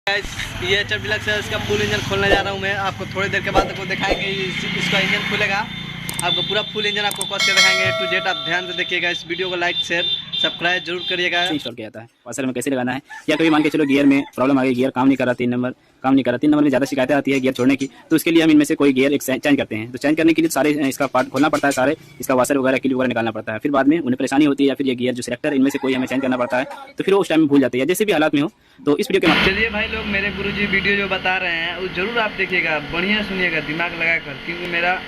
ये H deluxe है, इसका फुल इंजन खोलने जा रहा हूँ मैं। आपको थोड़ी देर के बाद आपको दिखाएंगे इसका इंजन खुलेगा। आपको पूरा फुल इंजन आपको कस के दिखाएंगे टू जेड। आप ध्यान से देखिएगा, इस वीडियो को लाइक शेयर सब्सक्राइब जरूर करिएगा। इंस्टॉल किया जाता है वाशर में कैसे लगाना है, या कभी मान के चलो गियर में प्रॉब्लम आ गई, गियर काम नहीं कर रहा, 3 नंबर काम नहीं कर रहा, 3 नंबर में ज़्यादा शिकायतें आती है गियर छोड़ने की, तो उसके लिए हम इनमें से कोई गियर एक चेंज करते हैं। तो चेंज करने के लिए सारे इसका पार्ट खोलना पड़ता है, सारे इसका वाशर वगैरह किल वगैरह निकालना पड़ता है। फिर बाद में उन्हें परेशानी होती है, या फिर ये गियर जो सिलेक्टर इनमें से कोई हमें चेंज करना पड़ता है, तो फिर वो उस टाइम में भूल जाते हैं, जैसे भी हालात में हो। तो इस वीडियो के चलिए भाई लोग, मेरे गुरुजी वीडियो जो बता रहे हैं वो जरूर आप देखिएगा, बढ़िया सुनिएगा दिमाग लगाकर, क्योंकि मेरा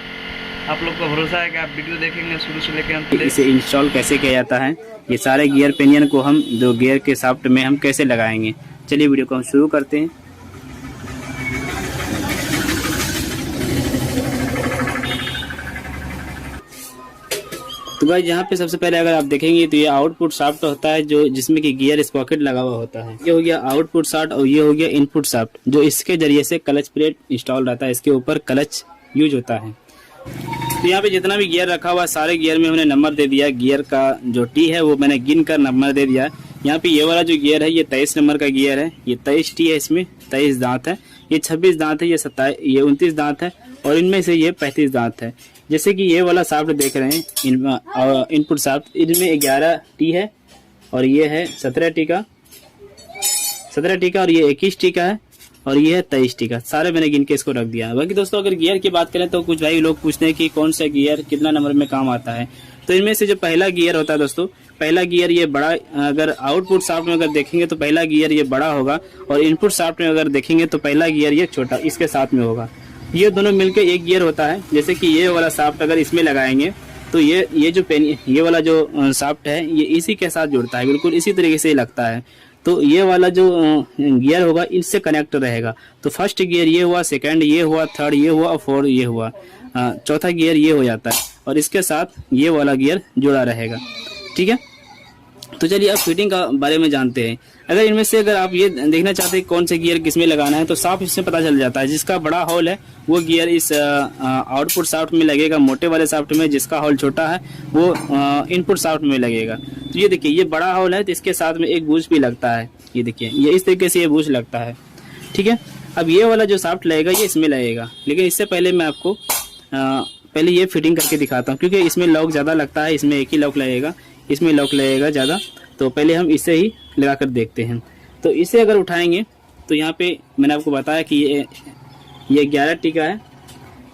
आप लोग को भरोसा है कि आप वीडियो देखेंगे शुरू से लेकर अंत तक। इसे इंस्टॉल कैसे किया जाता है, ये सारे गियर पिनियन को हम दो गियर के शाफ्ट में हम कैसे लगाएंगे, चलिए वीडियो को हम शुरू करते हैं। तो भाई यहाँ पे सबसे पहले अगर आप देखेंगे तो ये आउटपुट शाफ्ट होता है, जो जिसमें कि गियर स्पॉकेट लगा हुआ होता है। ये हो गया आउटपुट शाफ्ट और ये हो गया इनपुट शाफ्ट, जो इसके जरिए से क्लच प्लेट इंस्टॉल रहता है, इसके ऊपर क्लच यूज होता है। तो यहाँ पे जितना भी गियर रखा हुआ है सारे गियर में हमने नंबर दे दिया। गियर का जो टी है वो मैंने गिन कर नंबर दे दिया। यहाँ पे ये वाला जो गियर है ये 23 नंबर का गियर है, ये 23 टी है, इसमें 23 दांत है, ये 26 दांत है, ये 29 दांत है, और इनमें से ये 35 दांत है। जैसे कि ये वाला शाफ्ट देख रहे हैं इनपुट शाफ्ट, इनमें 11 टी है, और ये है 17 टी का, और ये 21 टी का है, और ये है 23 टी का। सारे मैंने गिन के इसको रख दिया। बाकी दोस्तों अगर गियर की बात करें तो कुछ भाई लोग पूछते हैं कि कौन सा गियर कितना नंबर में काम आता है। तो इनमें से जो पहला गियर होता है दोस्तों, पहला गियर ये बड़ा, अगर आउटपुट शाफ्ट में अगर देखेंगे तो पहला गियर ये बड़ा होगा, और इनपुट शाफ्ट में अगर देखेंगे तो पहला गियर ये छोटा इसके साथ में होगा। ये दोनों मिलकर एक गियर होता है। जैसे कि ये वाला शाफ्ट अगर इसमें लगाएंगे तो ये जो ये वाला जो शाफ्ट है ये इसी के साथ जुड़ता है, बिल्कुल इसी तरीके से लगता है। तो ये वाला जो गियर होगा इनसे कनेक्ट रहेगा। तो फर्स्ट गियर ये हुआ, सेकंड ये हुआ, थर्ड ये हुआ, और फोर्थ ये हुआ, चौथा गियर ये हो जाता है, और इसके साथ ये वाला गियर जुड़ा रहेगा। ठीक है, तो चलिए अब फिटिंग का बारे में जानते हैं। अगर इनमें से अगर आप ये देखना चाहते हैं कौन से गियर किसमें लगाना है, तो साफ इसमें पता चल जाता है। जिसका बड़ा होल है वो गियर इस आउटपुट शाफ्ट में लगेगा, मोटे वाले शाफ्ट में। जिसका होल छोटा है वो इनपुट शाफ्ट में लगेगा। तो ये देखिए, ये बड़ा होल है तो इसके साथ में एक बूश भी लगता है। ये देखिए, ये इस तरीके से ये बूश लगता है। ठीक है, अब ये वाला जो शाफ्ट लगेगा ये इसमें लगेगा, लेकिन इससे पहले मैं आपको पहले ये फिटिंग करके दिखाता हूँ, क्योंकि इसमें लॉक ज़्यादा लगता है, इसमें एक ही लॉक लगेगा, इसमें लॉक लगेगा ज़्यादा। तो पहले हम इसे ही लगा कर देखते हैं। तो इसे अगर उठाएंगे तो यहाँ पे मैंने आपको बताया कि ये 11 टी का है,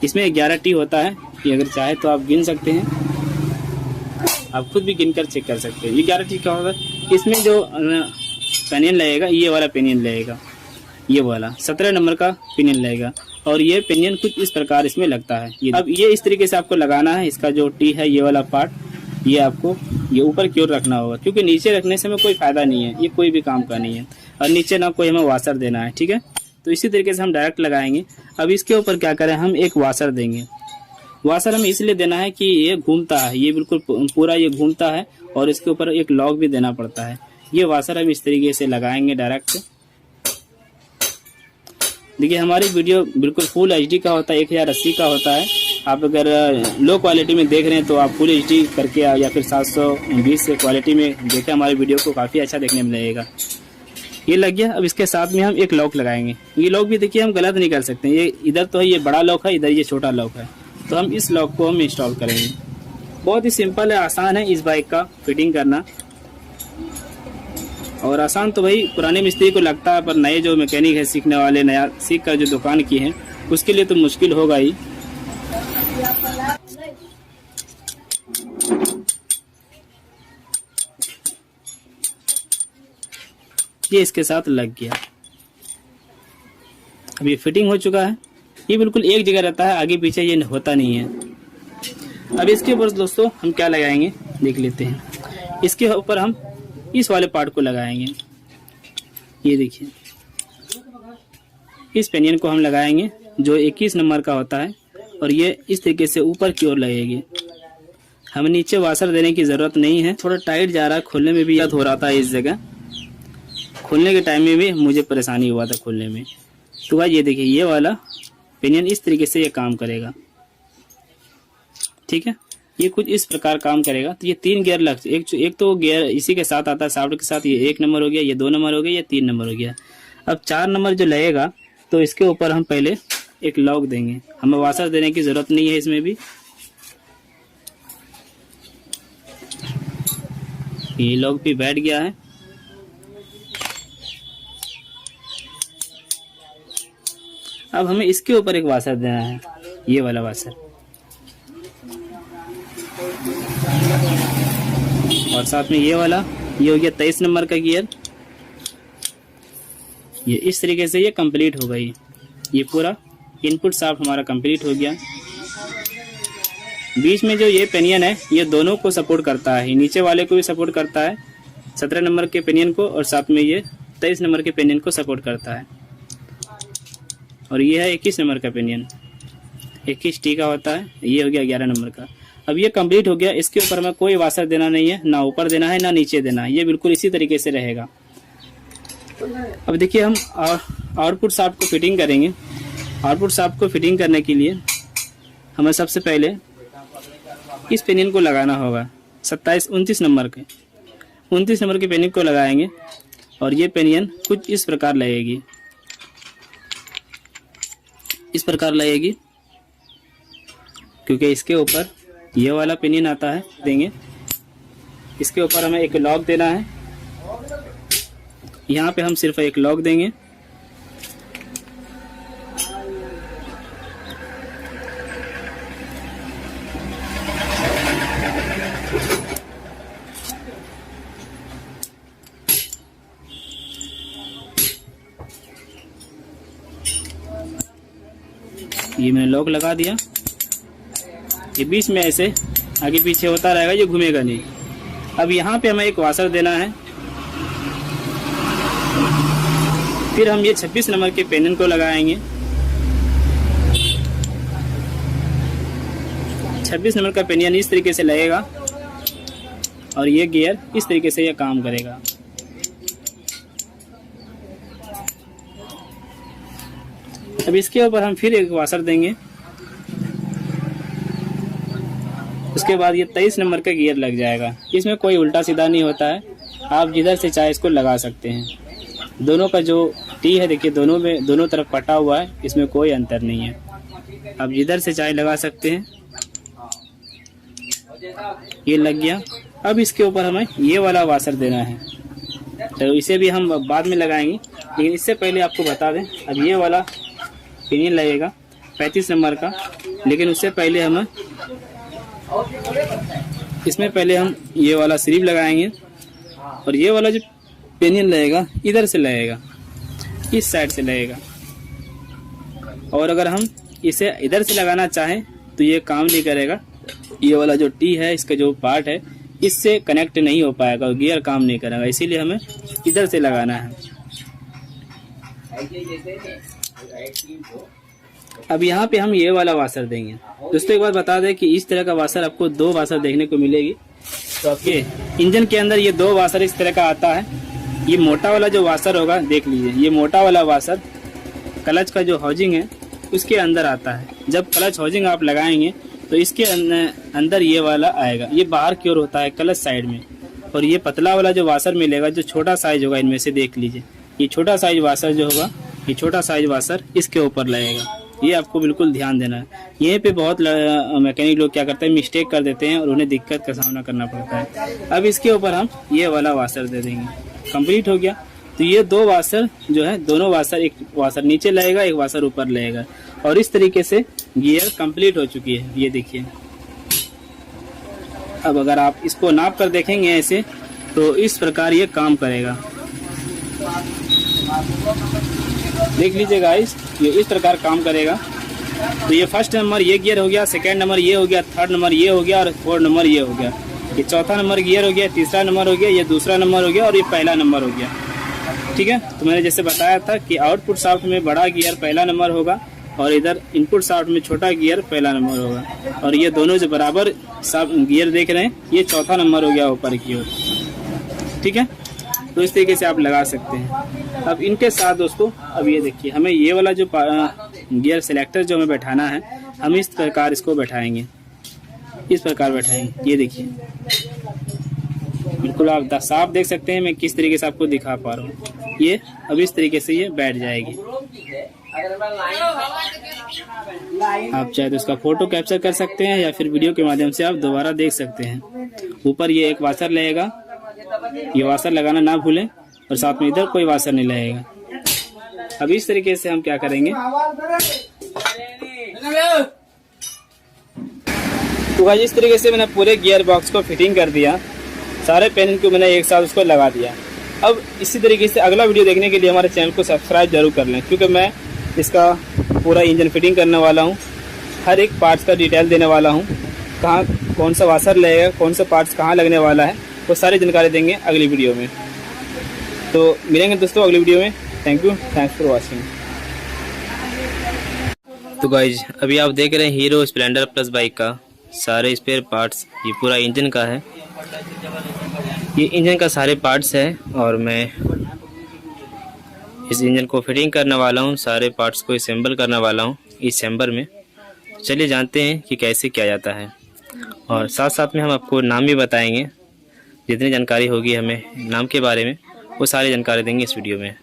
इसमें 11 टी होता है। ये अगर चाहे तो आप गिन सकते हैं, आप खुद भी गिन कर चेक कर सकते हैं। ये 11 टी का होगा। इसमें जो पेनियन लगेगा ये वाला पेनियन लगेगा, ये वाला 17 नंबर का पेनियन लगेगा, और ये पेनियन कुछ इस प्रकार इसमें लगता है। अब ये इस तरीके से आपको लगाना है। इसका जो टी है ये वाला पार्ट ये आपको ये ऊपर की ओर रखना होगा, क्योंकि नीचे रखने से हमें कोई फायदा नहीं है, ये कोई भी काम का नहीं है, और नीचे ना कोई हमें वाशर देना है। ठीक है, तो इसी तरीके से हम डायरेक्ट लगाएंगे। अब इसके ऊपर क्या करें, हम एक वाशर देंगे। वाशर हमें इसलिए देना है कि ये घूमता है, ये बिल्कुल पूरा ये घूमता है, और इसके ऊपर एक लॉक भी देना पड़ता है। ये वाशर हम इस तरीके से लगाएंगे डायरेक्ट। देखिए, हमारी वीडियो बिल्कुल फुल HD का होता है, 1080 का होता है। आप अगर लो क्वालिटी में देख रहे हैं तो आप फुल HD करके या फिर 720 क्वालिटी में देखें, हमारी वीडियो को काफ़ी अच्छा देखने में लगेगा। ये लग गया। अब इसके साथ में हम एक लॉक लगाएंगे। ये लॉक भी देखिए हम गलत नहीं कर सकते, ये इधर तो है, ये बड़ा लॉक है, इधर ये छोटा लॉक है। तो हम इस लॉक को हम इंस्टॉल करेंगे। बहुत ही सिंपल है, आसान है इस बाइक का फिटिंग करना। और आसान तो भाई पुराने मिस्त्री को लगता है, पर नए जो मैकेनिक है सीखने वाले, नया सीख कर जो दुकान की है, उसके लिए तो मुश्किल होगा ही। ये इसके साथ लग गया। अब ये फिटिंग हो चुका है। ये बिल्कुल एक जगह रहता है, आगे पीछे ये होता नहीं है। अब इसके ऊपर दोस्तों हम क्या लगाएंगे देख लेते हैं। इसके ऊपर हम इस वाले पार्ट को लगाएंगे। ये देखिए, इस पेनियन को हम लगाएंगे जो 21 नंबर का होता है, और ये इस तरीके से ऊपर की ओर लगेगी। हमें नीचे वाशर देने की ज़रूरत नहीं है। थोड़ा टाइट जा रहा है, खोलने में भी याद हो रहा था, इस जगह खोलने के टाइम में भी मुझे परेशानी हुआ था खोलने में। तो भाई ये देखिए, ये वाला पेनियन इस तरीके से ये काम करेगा। ठीक है, ये कुछ इस प्रकार काम करेगा। तो ये 3 गियर एक तो गियर इसी के साथ आता है शाफ्ट के साथ, ये 1 नंबर हो गया, ये 2 नंबर हो गया, ये 3 नंबर हो गया। अब 4 नंबर जो लगेगा तो इसके ऊपर हम पहले एक लॉक देंगे, हमें वाशर देने की ज़रूरत नहीं है इसमें भी। ये लॉक भी बैठ गया है। अब हमें इसके ऊपर एक वाशर देना है, ये वाला वाशर, और साथ में ये वाला। ये हो गया 23 नंबर का गियर। ये इस तरीके से ये कंप्लीट हो गई। ये पूरा इनपुट शाफ्ट हमारा कंप्लीट हो गया। बीच में जो ये पेनियन है ये दोनों को सपोर्ट करता है, नीचे वाले को भी सपोर्ट करता है 17 नंबर के पेनियन को, और साथ में ये 23 नंबर के पेनियन को सपोर्ट करता है। और ये है 21 नंबर का पेनियन, 21 टी का होता है। ये हो गया 11 नंबर का। अब ये कंप्लीट हो गया। इसके ऊपर हमें कोई वाशर देना नहीं है, ना ऊपर देना है ना नीचे देना है, ये बिल्कुल इसी तरीके से रहेगा। अब देखिए हम आउटपुट शाफ्ट को फिटिंग करेंगे। आउटपुट शाफ्ट को फिटिंग करने के लिए हमें सबसे पहले इस पेनियन को लगाना होगा 29 नंबर के। 29 नंबर के पेनियन को लगाएंगे और ये पेनियन कुछ इस प्रकार लगेगी, इस प्रकार लगेगी, क्योंकि इसके ऊपर ये वाला पेनियन आता है। देंगे इसके ऊपर हमें एक लॉक देना है। यहाँ पे हम सिर्फ एक लॉक देंगे। ये मैंने लॉक लगा दिया। ये बीच में ऐसे आगे पीछे होता रहेगा, ये घूमेगा नहीं। अब यहाँ पे हमें एक वाशर देना है। फिर हम ये 26 नंबर के पेनियन को लगाएंगे। 26 नंबर का पेनियन इस तरीके से लगेगा और ये गियर इस तरीके से ये काम करेगा। अब इसके ऊपर हम फिर एक वाशर देंगे। उसके बाद ये 23 नंबर का गियर लग जाएगा। इसमें कोई उल्टा सीधा नहीं होता है, आप जिधर से चाहे इसको लगा सकते हैं। दोनों का जो टी है देखिए दोनों में दोनों तरफ कटा हुआ है, इसमें कोई अंतर नहीं है, आप जिधर से चाहे लगा सकते हैं। ये लग गया। अब इसके ऊपर हमें ये वाला वाशर देना है, तो इसे भी हम बाद में लगाएंगे, लेकिन इससे पहले आपको बता दें अब ये वाला पेनियन लगेगा 35 नंबर का, लेकिन उससे पहले हम इसमें पहले हम ये वाला स्लीव लगाएंगे और ये वाला जो पेनियन लगेगा इधर से लगेगा, इस साइड से लगेगा। और अगर हम इसे इधर से लगाना चाहें तो ये काम नहीं करेगा, ये वाला जो टी है इसका जो पार्ट है इससे कनेक्ट नहीं हो पाएगा और गियर काम नहीं करेगा, इसीलिए हमें इधर से लगाना है। अब यहाँ पे हम ये वाला वाशर देंगे। दोस्तों एक बात बता दें कि इस तरह का वाशर आपको 2 वाशर देखने को मिलेगी। तो आपके इंजन के अंदर ये 2 वाशर इस तरह का आता है। ये मोटा वाला जो वाशर होगा देख लीजिए, ये मोटा वाला वाशर क्लच का जो हाउजिंग है उसके अंदर आता है। जब क्लच हाउजिंग आप लगाएंगे तो इसके अंदर ये वाला आएगा, ये बाहर की ओर होता है क्लच साइड में। और ये पतला वाला जो वाशर मिलेगा जो छोटा साइज होगा, इनमें से देख लीजिए ये छोटा साइज वाशर जो होगा, ये छोटा साइज वाशर इसके ऊपर लगेगा। ये आपको बिल्कुल ध्यान देना है। यहीं पे बहुत मैकेनिक लोग क्या करते हैं, मिस्टेक कर देते हैं और उन्हें दिक्कत का सामना करना पड़ता है। अब इसके ऊपर हम ये वाला वाशर दे देंगे। कंप्लीट हो गया। तो ये 2 वाशर जो है, दोनों वाशर, एक वाशर नीचे लगेगा एक वाशर ऊपर लगेगा, और इस तरीके से गियर कंप्लीट हो चुकी है। ये देखिए। अब अगर आप इसको नाप कर देखेंगे ऐसे तो इस प्रकार ये काम करेगा। देख लीजिए गाइस, ये इस प्रकार काम करेगा। तो ये फर्स्ट नंबर ये गियर हो गया, सेकंड नंबर ये हो गया, थर्ड नंबर ये हो गया और फोर्थ नंबर ये हो गया। ये चौथा नंबर गियर हो गया, तीसरा नंबर हो गया, ये दूसरा नंबर हो गया और ये पहला नंबर हो गया। ठीक है। तो मैंने जैसे बताया था कि आउटपुट शाफ्ट में बड़ा गियर पहला नंबर होगा और इधर इनपुट शाफ्ट में छोटा गियर पहला नंबर होगा। और ये दोनों जो बराबर गियर देख रहे हैं ये चौथा नंबर हो गया ऊपर की ओर। ठीक है। तो इस तरीके से आप लगा सकते हैं। अब इनके साथ दोस्तों अब ये देखिए, हमें ये वाला जो गियर सिलेक्टर जो हमें बैठाना है, हम इस प्रकार इसको बैठाएंगे, इस प्रकार बैठाएंगे। ये देखिए बिल्कुल आप साफ देख सकते हैं मैं किस तरीके से आपको दिखा पा रहा हूँ। ये अब इस तरीके से ये बैठ जाएगी। आप चाहे तो इसका फोटो कैप्चर कर सकते हैं या फिर वीडियो के माध्यम से आप दोबारा देख सकते हैं। ऊपर ये एक वाशर लगेगा, ये वाशर लगाना ना भूलें, और साथ में इधर कोई वाशर नहीं लगेगा। अब इस तरीके से हम क्या करेंगे, तो गाइस इस तरीके से मैंने पूरे गियर बॉक्स को फिटिंग कर दिया, सारे पैनल को मैंने एक साथ उसको लगा दिया। अब इसी तरीके से अगला वीडियो देखने के लिए हमारे चैनल को सब्सक्राइब जरूर कर लें, क्योंकि मैं इसका पूरा इंजन फिटिंग करने वाला हूँ, हर एक पार्ट्स का डिटेल देने वाला हूँ, कहाँ कौन सा वाशर लगेगा, कौन सा पार्ट्स कहाँ लगने वाला है, वो सारी जानकारी देंगे अगली वीडियो में। तो मिलेंगे दोस्तों अगली वीडियो में। Thank you, thanks for watching. तो गाइज अभी आप देख रहे हैं हीरो स्प्लेंडर प्लस बाइक का सारे स्पेयर पार्ट्स, ये पूरा इंजन का है, ये इंजन का सारे पार्ट्स है, और मैं इस इंजन को फिटिंग करने वाला हूँ, सारे पार्ट्स को असेंबल करने वाला हूँ इस चैम्बर में। चलिए जानते हैं कि कैसे किया जाता है, और साथ साथ में हम आपको नाम भी बताएंगे, जितनी जानकारी होगी हमें नाम के बारे में वो सारी जानकारी देंगे इस वीडियो में।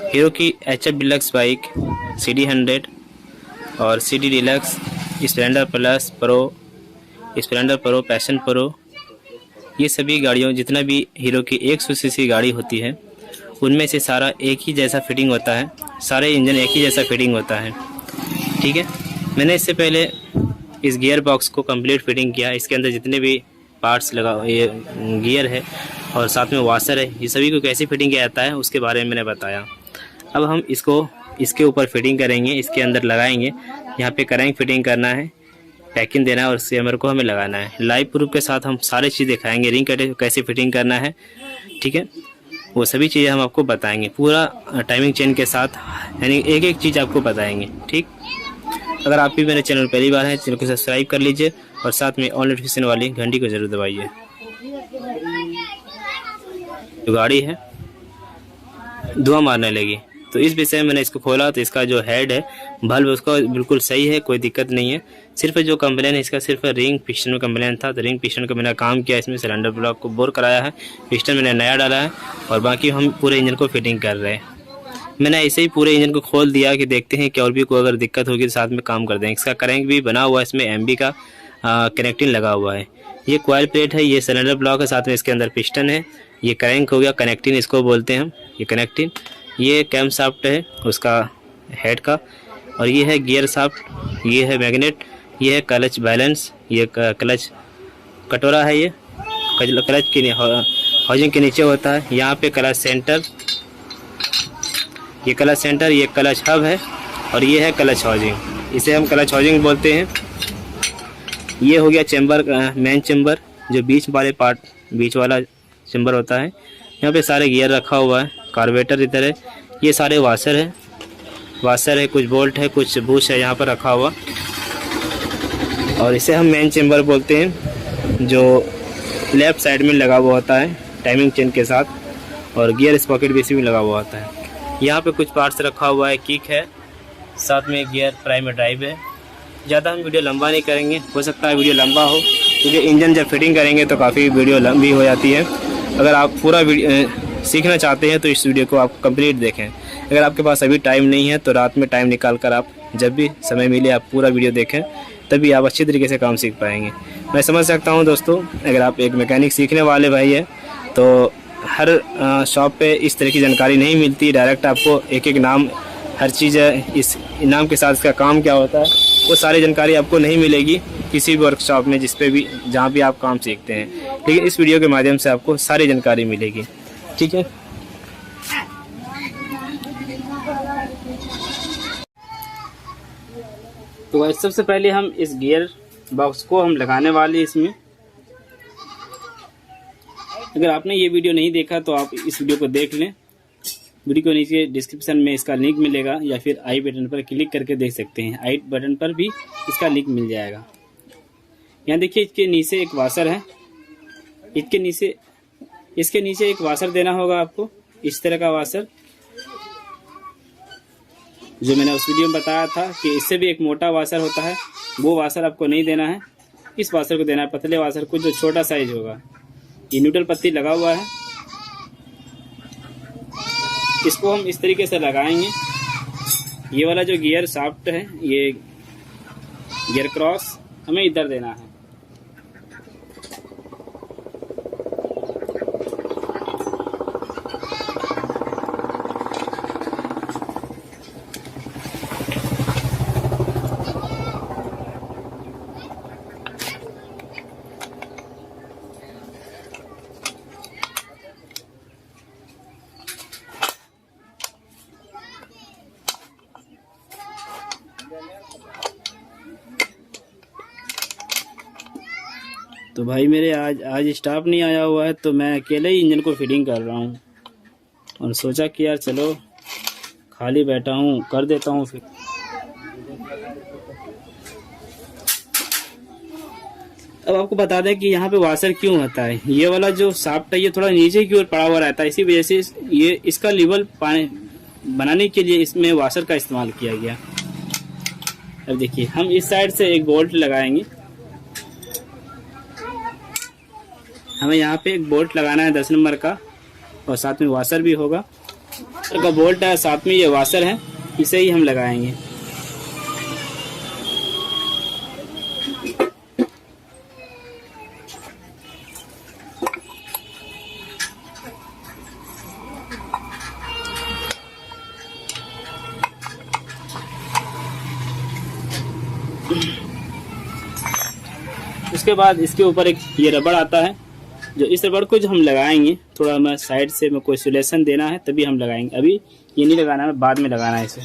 हीरो की HF डिलक्स बाइक, CD 100 और CD deluxe, Splendor plus pro, Splendor pro, passion pro, ये सभी गाड़ियों जितना भी हीरो की 100 सीसी गाड़ी होती है उनमें से सारा एक ही जैसा फिटिंग होता है, सारे इंजन एक ही जैसा फिटिंग होता है। ठीक है, मैंने इससे पहले इस गियर बॉक्स को कंप्लीट फिटिंग किया, इसके अंदर जितने भी पार्ट्स लगा, ये गियर है और साथ में वाशर है, ये सभी को कैसे फिटिंग किया जाता है उसके बारे में मैंने बताया। अब हम इसको इसके ऊपर फिटिंग करेंगे, इसके अंदर लगाएंगे, यहाँ पे करेंगे फिटिंग करना है, पैकिंग देना है और सीएमआर को हमें लगाना है। लाइव प्रूफ के साथ हम सारी चीज़ दिखाएंगे, रिंग कैसे फिटिंग करना है, ठीक है, वो सभी चीज़ें हम आपको बताएंगे पूरा टाइमिंग चेन के साथ, यानी एक एक चीज़ आपको बताएंगे। ठीक, अगर आप भी मेरे चैनल पहली बार हैं, चैनल को सब्सक्राइब कर लीजिए और साथ में ऑल नोटिफिकेशन वाली घंटी को ज़रूर दबाइए। जो गाड़ी है धुआं मारने लगी, तो इस विषय में मैंने इसको खोला तो इसका जो हेड है बल्ब उसका बिल्कुल सही है, कोई दिक्कत नहीं है। सिर्फ जो कंप्लेन है इसका सिर्फ रिंग पिस्टन में कंप्लेन था, तो रिंग पिस्टन का मैंने काम किया, इसमें सिलेंडर ब्लॉक को बोर कराया है, पिस्टन मैंने नया डाला है और बाकी हम पूरे इंजन को फिटिंग कर रहे हैं। मैंने ऐसे ही पूरे इंजन को खोल दिया कि देखते हैं कि और भी कोई अगर दिक्कत होगी तो साथ में काम कर देंगे। इसका करेंट भी बना हुआ है, इसमें MB का कनेक्टिंग लगा हुआ है, ये कॉइल प्लेट है, ये सिलेंडर ब्लॉक है, साथ में इसके अंदर पिस्टन है, ये क्रैंक हो गया, कनेक्टिंग इसको बोलते हैं हम, ये कनेक्टिंग, ये कैम शाफ्ट है उसका हेड का, और ये है गियर शाफ्ट, ये है मैग्नेट, ये है क्लच बैलेंस, ये क्लच कटोरा है, ये क्लच के हाउसिंग के नीचे होता है, यहाँ पे क्लच सेंटर, ये क्लच सेंटर, ये क्लच हब है और ये है क्लच हाउसिंग, इसे हम क्लच हाउसिंग बोलते हैं। ये हो गया चैम्बर, मेन चैम्बर, जो बीच वाले पार्ट, बीच वाला चैम्बर होता है, यहाँ पे सारे गियर रखा हुआ है, कार्बोरेटर इधर है, ये सारे वाशर है, कुछ बोल्ट है, कुछ बुश है यहाँ पर रखा हुआ, और इसे हम मेन चैम्बर बोलते हैं, जो लेफ्ट साइड में लगा हुआ होता है टाइमिंग चेन के साथ, और गियर स्पॉकेट भी इसी में लगा हुआ होता है। यहाँ पे कुछ पार्ट्स रखा हुआ है, किक है, साथ में गियर प्राइम ड्राइव है। ज़्यादा हम वीडियो लंबा नहीं करेंगे, हो सकता है वीडियो लंबा हो क्योंकि इंजन जब फिटिंग करेंगे तो काफ़ी वीडियो लंबी हो जाती है। अगर आप पूरा सीखना चाहते हैं तो इस वीडियो को आप कंप्लीट देखें। अगर आपके पास अभी टाइम नहीं है तो रात में टाइम निकाल कर आप जब भी समय मिले आप पूरा वीडियो देखें, तभी आप अच्छी तरीके से काम सीख पाएंगे। मैं समझ सकता हूं दोस्तों, अगर आप एक मैकेनिक सीखने वाले भाई हैं तो हर शॉप पे इस तरह की जानकारी नहीं मिलती, डायरेक्ट आपको एक एक नाम, हर चीज़ इस नाम के साथ इसका काम क्या होता है वो सारी जानकारी आपको नहीं मिलेगी किसी भी वर्कशॉप में, जिस पे भी जहाँ भी आप काम सीखते हैं, लेकिन इस वीडियो के माध्यम से आपको सारी जानकारी मिलेगी। ठीक है, तो गाइस सबसे पहले हम इस गियर बॉक्स को हम लगाने वाले इसमें। अगर आपने ये वीडियो नहीं देखा तो आप इस वीडियो को देख लें, वीडियो को नीचे डिस्क्रिप्शन में इसका लिंक मिलेगा, या फिर आई बटन पर क्लिक करके देख सकते हैं, आई बटन पर भी इसका लिंक मिल जाएगा। यहाँ देखिए इसके नीचे एक वाशर है, इसके नीचे एक वाशर देना होगा आपको, इस तरह का वाशर, जो मैंने उस वीडियो में बताया था कि इससे भी एक मोटा वाशर होता है, वो वाशर आपको नहीं देना है, इस वाशर को देना है, पतले वाशर को जो छोटा साइज होगा। ये न्यूट्रल पत्ती लगा हुआ है, इसको हम इस तरीके से लगाएंगे। ये वाला जो गियर शाफ्ट है, ये गियर क्रॉस हमें इधर देना है। तो भाई मेरे आज स्टाफ नहीं आया हुआ है, तो मैं अकेले ही इंजन को फिटिंग कर रहा हूँ और सोचा कि यार चलो खाली बैठा हूँ कर देता हूँ फिर। अब आपको बता दें कि यहाँ पे वाशर क्यों होता है। ये वाला जो शाफ्ट है ये थोड़ा नीचे की ओर पड़ा हुआ रहता है, इसी वजह से ये इसका लेवल बनाने के लिए इसमें वाशर का इस्तेमाल किया गया। अब देखिए हम इस साइड से एक बोल्ट लगाएंगे। हमें यहाँ पे एक बोल्ट लगाना है 10 नंबर का, और साथ में वाशर भी होगा। का बोल्ट है, साथ में ये वाशर है, इसे ही हम लगाएंगे। उसके बाद इसके ऊपर एक ये रबड़ आता है, जो इस रबड़ को जो हम लगाएंगे, थोड़ा हमें साइड से में कोई सोल्यूशन देना है तभी हम लगाएंगे। अभी ये नहीं लगाना है, बाद में लगाना है इसे।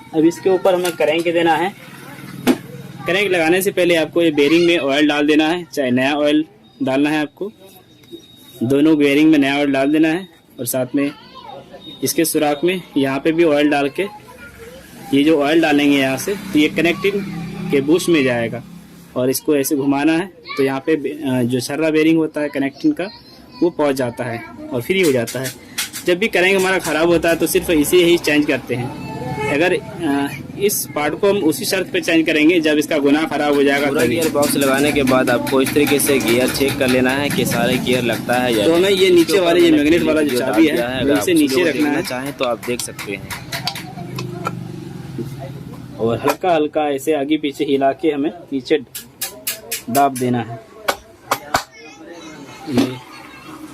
अब इसके ऊपर हमें क्रैंक देना है। क्रैंक लगाने से पहले आपको ये बेरिंग में ऑयल डाल देना है, चाहे नया ऑयल डालना है आपको। दोनों बेरिंग में नया ऑयल डाल देना है, और साथ में इसके सुराख में यहाँ पे भी ऑयल डाल के, ये जो ऑयल डालेंगे यहाँ से, तो ये कनेक्टिंग के बुश में जाएगा और इसको ऐसे घुमाना है, तो यहाँ पे जो छर्रा बेरिंग होता है कनेक्टिंग का वो पहुँच जाता है और फ्री हो जाता है। जब भी क्रैंक हमारा ख़राब होता है तो सिर्फ इसे ही चेंज करते हैं। अगर इस पार्ट को हम उसी शर्त पे चेंज करेंगे जब इसका गुना खराब हो जाएगा। पूरा गियर बॉक्स लगाने के बाद आपको इस तरीके से गियर चेक कर लेना है कि सारे गियर लगता है या तो हमें ये नीचे वाले ये मैग्नेट वाला जो चाबी है अगर इसे नीचे रखना है, चाहें तो आप देख सकते हैं, और हल्का हल्का ऐसे आगे पीछे हिला के हमें नीचे दाब देना है। ये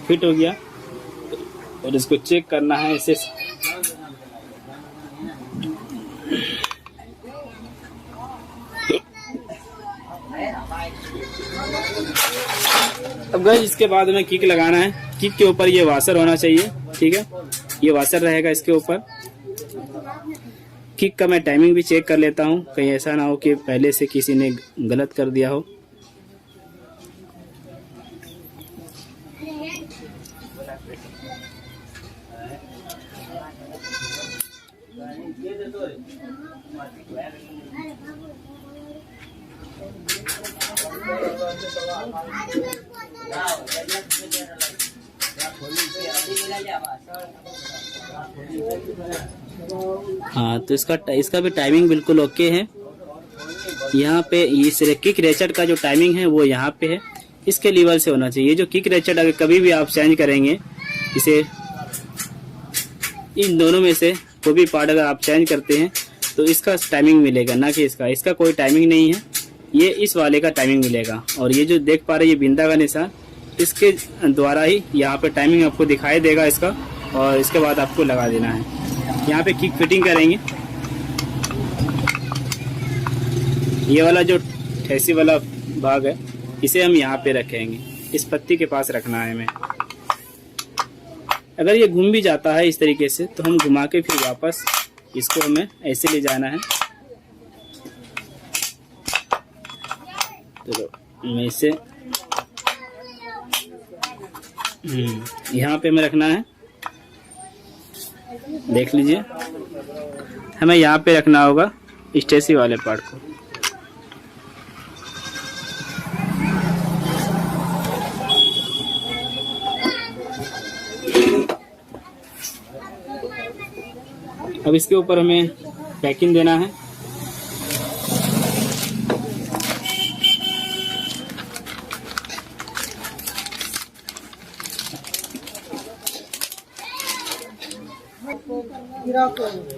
फिट हो गया और इसको चेक करना है ऐसे। अब गाइस इसके बाद हमें किक लगाना है। किक के ऊपर ये वाशर होना चाहिए, ठीक है, ये वाशर रहेगा इसके ऊपर। किक का मैं टाइमिंग भी चेक कर लेता हूँ, कहीं ऐसा ना हो कि पहले से किसी ने गलत कर दिया हो। हाँ, तो इसका भी टाइमिंग बिल्कुल ओके है। यहाँ पे इस किक रेचट का जो टाइमिंग है वो यहाँ पे है, इसके लेवल से होना चाहिए। जो किक रेचट अगर कभी भी आप चेंज करेंगे, इसे इन दोनों में से कोई भी पार्ट अगर आप चेंज करते हैं तो इसका टाइमिंग मिलेगा, ना कि इसका कोई टाइमिंग नहीं है, ये इस वाले का टाइमिंग मिलेगा। और ये जो देख पा रहे हैं ये बिंदा का निशान, इसके द्वारा ही यहाँ पे टाइमिंग आपको दिखाई देगा इसका, और इसके बाद आपको लगा देना है। यहाँ पे किक फिटिंग करेंगे। ये वाला जो ठेसी वाला भाग है इसे हम यहाँ पे रखेंगे, इस पत्ती के पास रखना है हमें। अगर ये घूम भी जाता है इस तरीके से तो हम घुमा के फिर वापस इसको हमें ऐसे ले जाना है। तो मैं इसे यहाँ पे हमें रखना है, देख लीजिए। हमें यहाँ पे रखना होगा स्टेसी वाले पार्ट को। अब इसके ऊपर हमें पैकिंग देना है।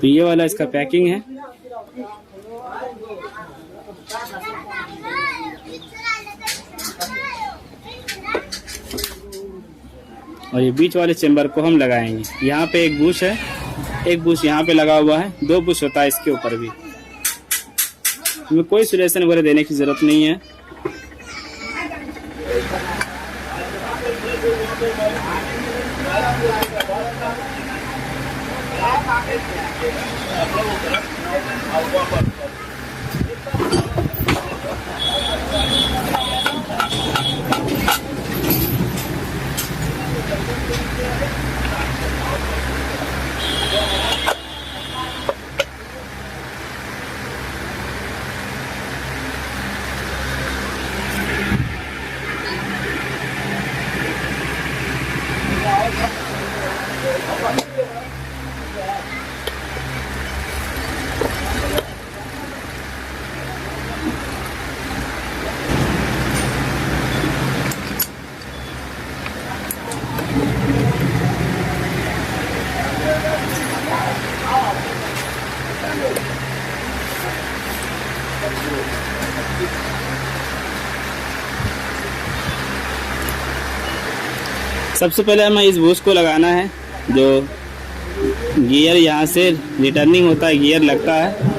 तो ये वाला इसका पैकिंग है। और ये बीच वाले चेम्बर को हम लगाएंगे। यहाँ पे एक बुश है, एक बुश यहाँ पे लगा हुआ है, 2 बुश होता है इसके ऊपर भी। हमें कोई सोल्यूशन वगैरह देने की जरूरत नहीं है। सबसे पहले हमें इस बूस्ट को लगाना है। जो गियर यहाँ से रिटर्निंग होता है, गियर लगता है।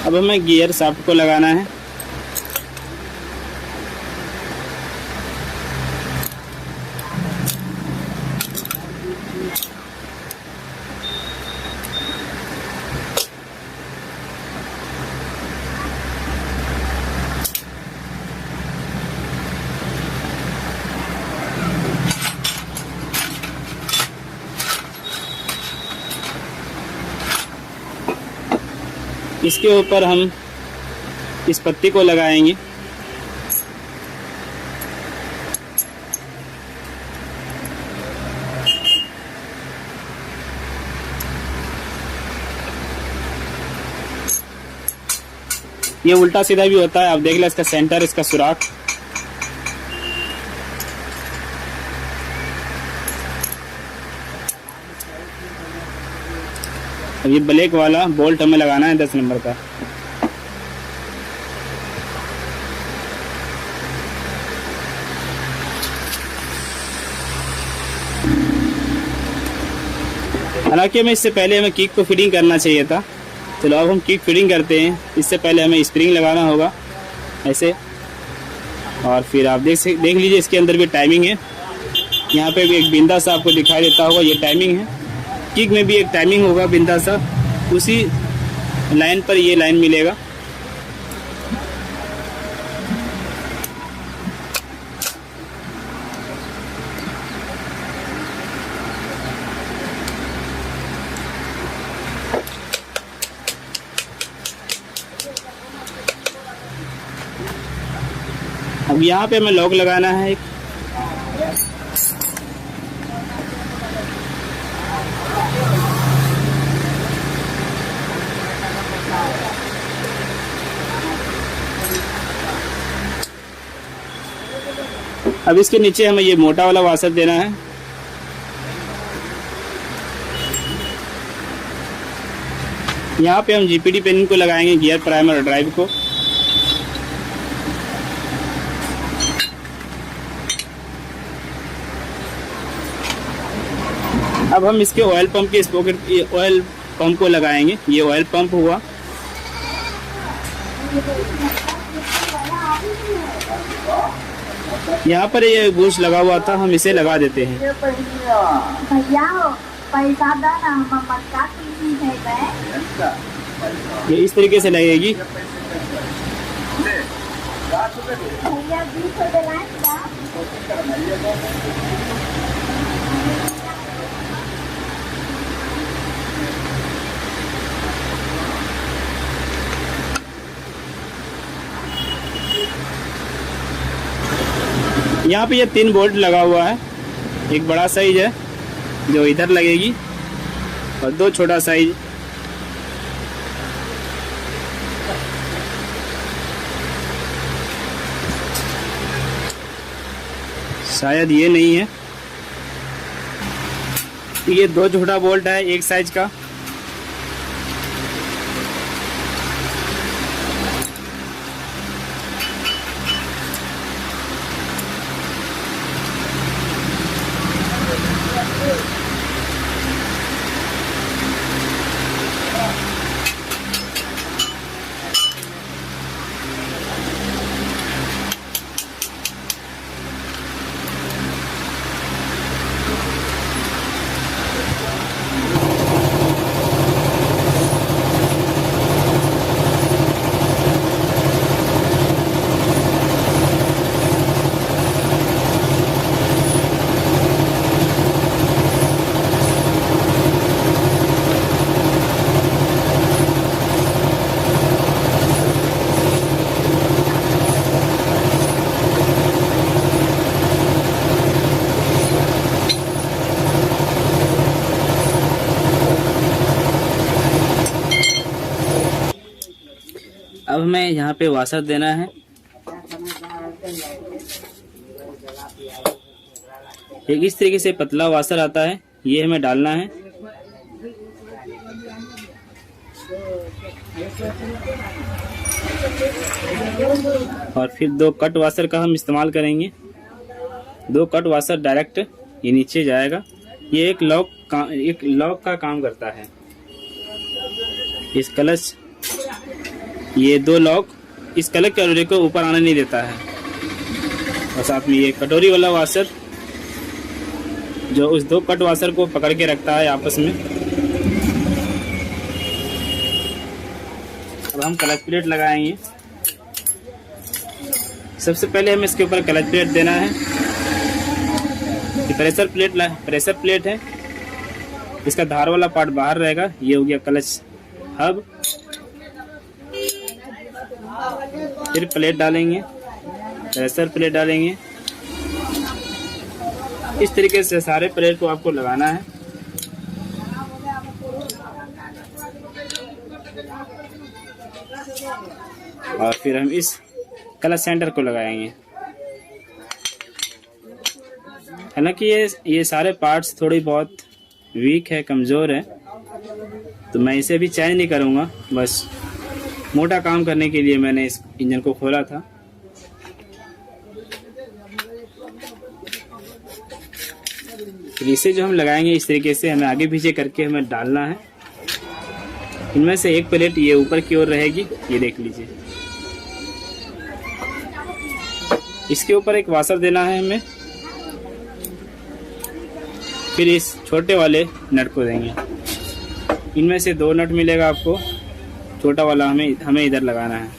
अब हमें गियर शाफ्ट को लगाना है। इसके ऊपर हम इस पत्ती को लगाएंगे। ये उल्टा सीधा भी होता है, आप देख लें इसका सेंटर, इसका सुराख। अब ये ब्लैक वाला बोल्ट हमें लगाना है 10 नंबर का। हालांकि हमें इससे पहले हमें किक को फिटिंग करना चाहिए था। चलो अब हम किक फिटिंग करते हैं। इससे पहले हमें स्प्रिंग लगाना होगा ऐसे, और फिर आप देख लीजिए इसके अंदर भी टाइमिंग है। यहाँ पे भी एक बिंदा सा आपको दिखाई देता होगा, ये टाइमिंग है। किक में भी एक टाइमिंग होगा बिंदा सा, उसी लाइन पर ये लाइन मिलेगा। अब यहाँ पे हमें लॉक लगाना है एक। अब इसके नीचे हमें ये मोटा वाला वाशर देना है। यहाँ पे हम जीपीडी पिन को लगाएंगे, गियर प्राइमर और ड्राइव को। अब हम इसके ऑयल पंप के स्पॉकेट, ऑयल पंप को लगाएंगे। ये ऑयल पंप हुआ। यहाँ पर ये बूश लगा हुआ था, हम इसे लगा देते हैं। पैसा दाना हम का की है बे ये इस तरीके से लगेगी। भैया 20 दे लाएगा। यहाँ पे ये 3 बोल्ट लगा हुआ है। एक बड़ा साइज है जो इधर लगेगी और 2 छोटा साइज। शायद ये नहीं है, ये 2 छोटा बोल्ट है एक साइज का। अब हमें यहाँ पे वाशर देना है। एक इस तरीके से पतला वाशर आता है, ये हमें डालना है। और फिर 2 कट वाशर का हम इस्तेमाल करेंगे। 2 कट वाशर डायरेक्ट ये नीचे जाएगा। ये एक लॉक का काम करता है। इस क्लच, ये 2 लॉक इस क्लच कैलोरी को ऊपर आने नहीं देता है। और साथ में ये कटोरी वाला वाशर जो उस 2 कट वाशर को पकड़ के रखता है आपस में। अब हम क्लच प्लेट लगाएंगे। सबसे पहले हमें इसके ऊपर क्लच प्लेट देना है। ये प्रेशर प्लेट है। इसका धार वाला पार्ट बाहर रहेगा। ये हो गया क्लच हब। फिर प्लेट डालेंगे, प्रेशर प्लेट डालेंगे। इस तरीके से सारे प्लेट को आपको लगाना है। और फिर हम इस क्लच सेंटर को लगाएंगे। हालांकि ये सारे पार्ट्स थोड़ी बहुत वीक है, कमज़ोर है, तो मैं इसे भी चेंज नहीं करूँगा। बस मोटा काम करने के लिए मैंने इस इंजन को खोला था। फिर इसे जो हम लगाएंगे इस तरीके से हमें आगे पीछे करके हमें डालना है। इनमें से एक प्लेट ये ऊपर की ओर रहेगी, ये देख लीजिए। इसके ऊपर एक वाशर देना है हमें। फिर इस छोटे वाले नट को देंगे। इनमें से 2 नट मिलेगा आपको। छोटा वाला हमें इधर लगाना है।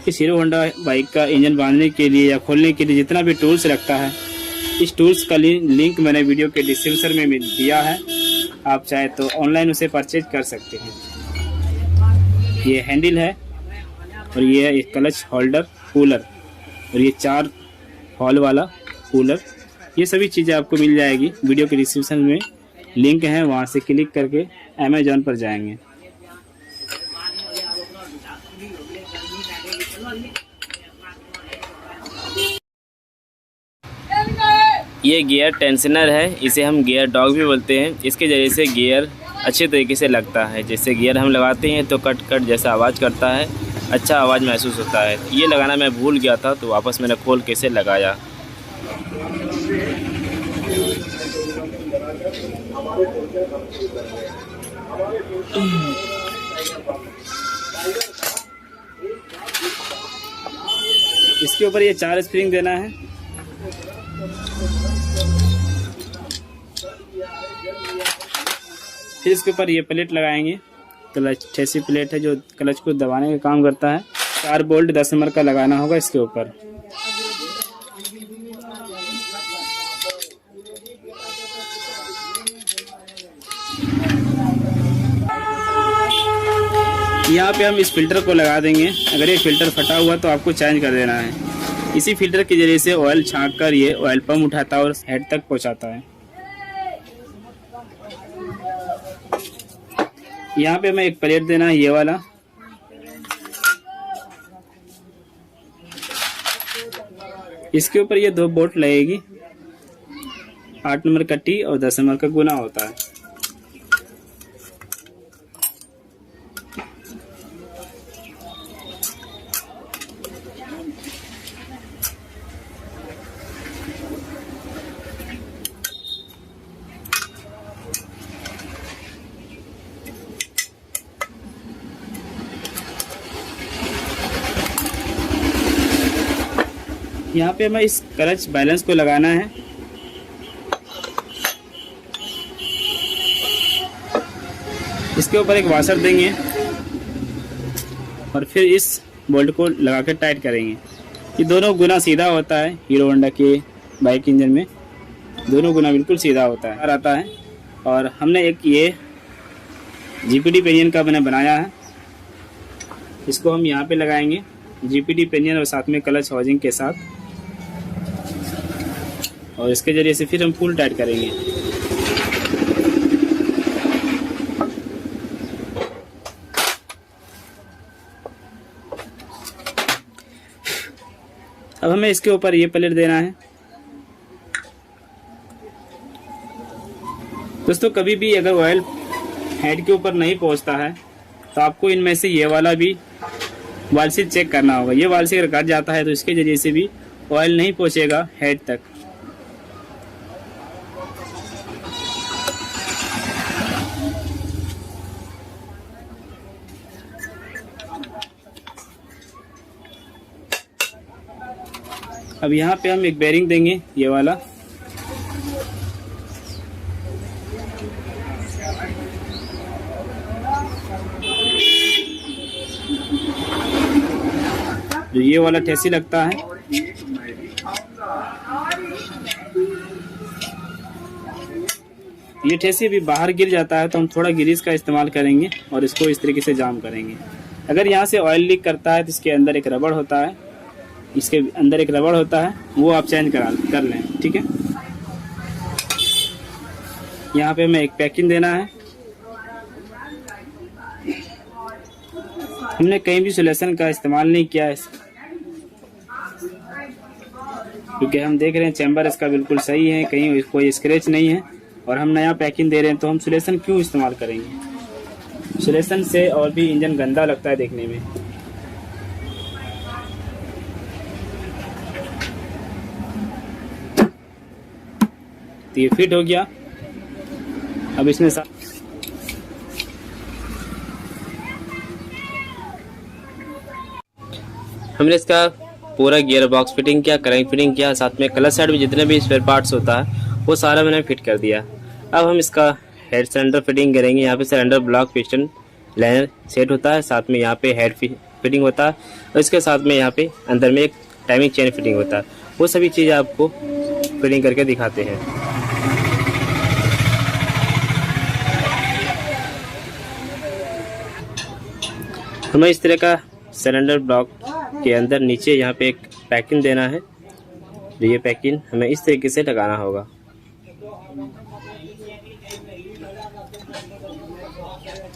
इस हीरो होंडा बाइक का इंजन बांधने के लिए या खोलने के लिए जितना भी टूल्स लगता है, इस टूल्स का लिंक मैंने वीडियो के डिस्क्रिप्शन में दिया है। आप चाहे तो ऑनलाइन उसे परचेज कर सकते हैं। ये हैंडल है और ये है एक क्लच होल्डर कूलर और ये 4 हॉल वाला कूलर। ये सभी चीज़ें आपको मिल जाएगी वीडियो के डिस्क्रिप्शन में। लिंक है, वहाँ से क्लिक करके अमेज़ॉन पर जाएंगे। ये गियर टेंशनर है। इसे हम गियर डॉग भी बोलते हैं। इसके ज़रिए से गियर अच्छे तरीके से लगता है। जैसे गियर हम लगाते हैं तो कट कट जैसा आवाज़ करता है, अच्छा आवाज़ महसूस होता है। ये लगाना मैं भूल गया था, तो वापस मैंने खोल के इसे लगाया। इसके ऊपर ये 4 स्प्रिंग देना है। फिर इसके ऊपर ये प्लेट लगाएंगे, क्लच चेसी प्लेट है जो क्लच को दबाने का काम करता है। 4 बोल्ट 10 नंबर का लगाना होगा इसके ऊपर। यहाँ पे हम इस फिल्टर को लगा देंगे। अगर ये फिल्टर फटा हुआ तो आपको चेंज कर देना है। इसी फिल्टर के जरिए से ऑयल छांक कर ये ऑयल पंप उठाता है और हेड तक पहुँचाता है। यहाँ पे हमें एक प्लेट देना है, ये वाला। इसके ऊपर ये 2 बोल्ट लगेगी। 8 नंबर का टी और 10 नंबर का गुना होता है। यहाँ पे हमें इस क्लच बैलेंस को लगाना है। इसके ऊपर एक वाशर देंगे और फिर इस बोल्ट को लगा के टाइट करेंगे। ये दोनों गुना सीधा होता है। हीरो होंडा के बाइक इंजन में दोनों गुना बिल्कुल सीधा होता है आता है। और हमने एक ये जीपीडी पेनियन का मैंने बनाया है, इसको हम यहाँ पे लगाएंगे। जीपीडी पेनियन और साथ में क्लच हाउसिंग के साथ, और इसके जरिए से फिर हम फुल टाइट करेंगे। अब हमें इसके ऊपर ये प्लेट देना है। दोस्तों कभी भी अगर ऑयल हेड के ऊपर नहीं पहुंचता है तो आपको इनमें से ये वाला भी वाल्व चेक करना होगा। ये वाल्व अगर कट जाता है तो इसके जरिए से भी ऑयल नहीं पहुंचेगा हेड तक। अब यहाँ पे हम एक बेरिंग देंगे, ये वाला। जो ये वाला ठेसी लगता है, ये ठेसी भी बाहर गिर जाता है तो हम थोड़ा ग्रीस का इस्तेमाल करेंगे और इसको इस तरीके से जाम करेंगे। अगर यहाँ से ऑयल लीक करता है तो इसके अंदर एक रबड़ होता है, इसके अंदर एक रबड़ होता है, वो आप चेंज कर लें, ठीक है। यहाँ पे हमें एक पैकिंग देना है। हमने कहीं भी सोल्यूशन का इस्तेमाल नहीं किया है क्योंकि हम देख रहे हैं चैम्बर इसका बिल्कुल सही है, कहीं कोई स्क्रैच नहीं है और हम नया पैकिंग दे रहे हैं तो हम सोल्यूशन क्यों इस्तेमाल करेंगे। सोल्यूशन से और भी इंजन गंदा लगता है देखने में। तो ये फिट हो गया। अब इसमें हमने इसका पूरा गियर बॉक्स फिटिंग किया, क्रैंक फिटिंग किया, साथ में क्लच साइड में जितने भी स्पेयर पार्ट्स होता है वो सारा मैंने फिट कर दिया। अब हम इसका हेड सिलेंडर फिटिंग करेंगे। यहाँ पे cylinder block piston liner set होता है, साथ में यहाँ पे हेड फिटिंग होता है और इसके साथ में यहाँ पे अंदर में एक टाइमिंग चेन फिटिंग होता है। वो सभी चीज़ें आपको फिटिंग करके दिखाते हैं। हमें इस तरह का सिलेंडर ब्लॉक के अंदर नीचे यहाँ पे एक पैकिंग देना है। तो ये पैकिंग हमें इस तरीके से लगाना होगा।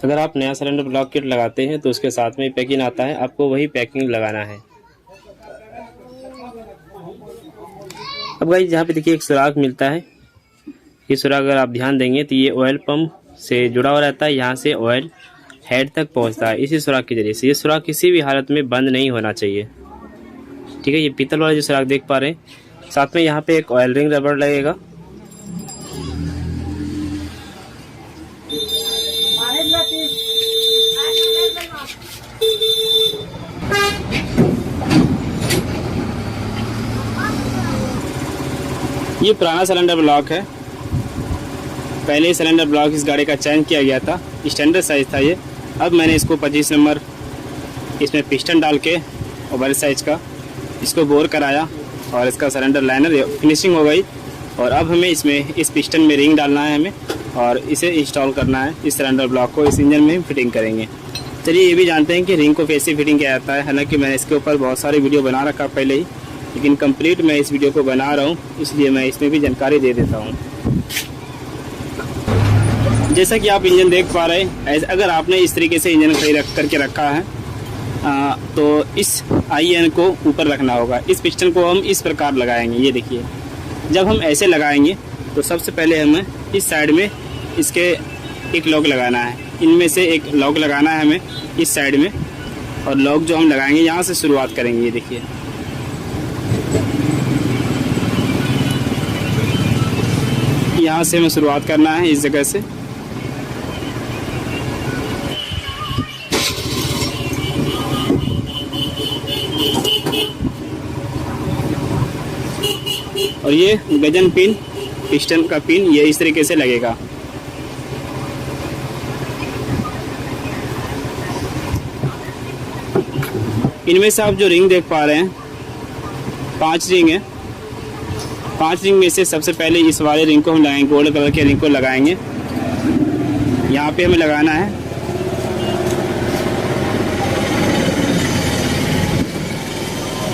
अगर आप नया सिलेंडर ब्लॉक किट लगाते हैं तो उसके साथ में पैकिंग आता है, आपको वही पैकिंग लगाना है। अब गाइस यहाँ पे देखिए एक सुराख मिलता है। ये सुराख अगर आप ध्यान देंगे तो ये ऑयल पंप से जुड़ा हुआ रहता है, यहाँ से ऑयल हेड तक पहुंचता है इसी सुराख के जरिए से। ये सुराख किसी भी हालत में बंद नहीं होना चाहिए, ठीक है। ये पीतल वाला जो सुराख देख पा रहे हैं, साथ में यहाँ पे एक ऑयल रिंग रबड़ लगेगा। ये पुराना सिलेंडर ब्लॉक है। पहले ही सिलेंडर ब्लॉक इस गाड़ी का चेंज किया गया था, स्टैंडर्ड साइज़ था ये। अब मैंने इसको 25 नंबर इसमें पिस्टन डाल के और बड़े साइज का इसको बोर कराया और इसका सिलेंडर लाइनर फिनिशिंग हो गई। और अब हमें इसमें इस पिस्टन में रिंग डालना है हमें और इसे इंस्टॉल करना है। इस सिलेंडर ब्लॉक को इस इंजन में हम फिटिंग करेंगे। चलिए ये भी जानते हैं कि रिंग को कैसे फिटिंग किया जाता है। हालांकि मैंने इसके ऊपर बहुत सारे वीडियो बना रखा पहले ही, लेकिन कंप्लीट मैं इस वीडियो को बना रहा हूँ, इसलिए मैं इसमें भी जानकारी दे देता हूँ। जैसा कि आप इंजन देख पा रहे हैं, अगर आपने इस तरीके से इंजन खड़ी रख करके रखा है तो इस IN को ऊपर रखना होगा। इस पिस्टन को हम इस प्रकार लगाएंगे। ये देखिए, जब हम ऐसे लगाएंगे तो सबसे पहले हमें इस साइड में इसके एक लॉक लगाना है। इनमें से एक लॉक लगाना है हमें इस साइड में, और लॉक जो हम लगाएंगे यहाँ से शुरुआत करेंगे। ये देखिए, यहाँ से हमें शुरुआत करना है इस जगह से। और ये गजन पिन, पिस्टन का पिन, ये इस तरीके से लगेगा। इनमें से आप जो रिंग देख पा रहे हैं 5 रिंग है। 5 रिंग में से सबसे पहले इस वाले रिंग को हम लगाएंगे, गोल्ड कलर के रिंग को लगाएंगे। यहाँ पे हमें लगाना है।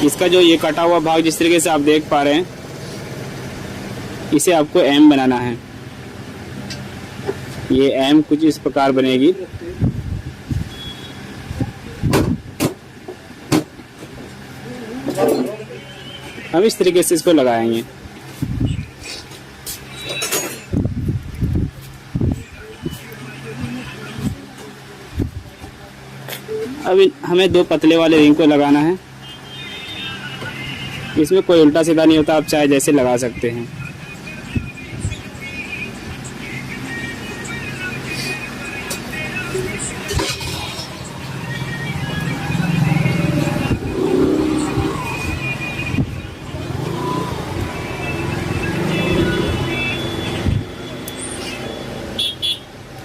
इसका जो ये कटा हुआ भाग जिस तरीके से आप देख पा रहे हैं, इसे आपको M बनाना है। ये M कुछ इस प्रकार बनेगी। हम इस तरीके से इसको लगाएंगे। अब हमें 2 पतले वाले रिंग को लगाना है। इसमें कोई उल्टा सीधा नहीं होता, आप चाहे जैसे लगा सकते हैं।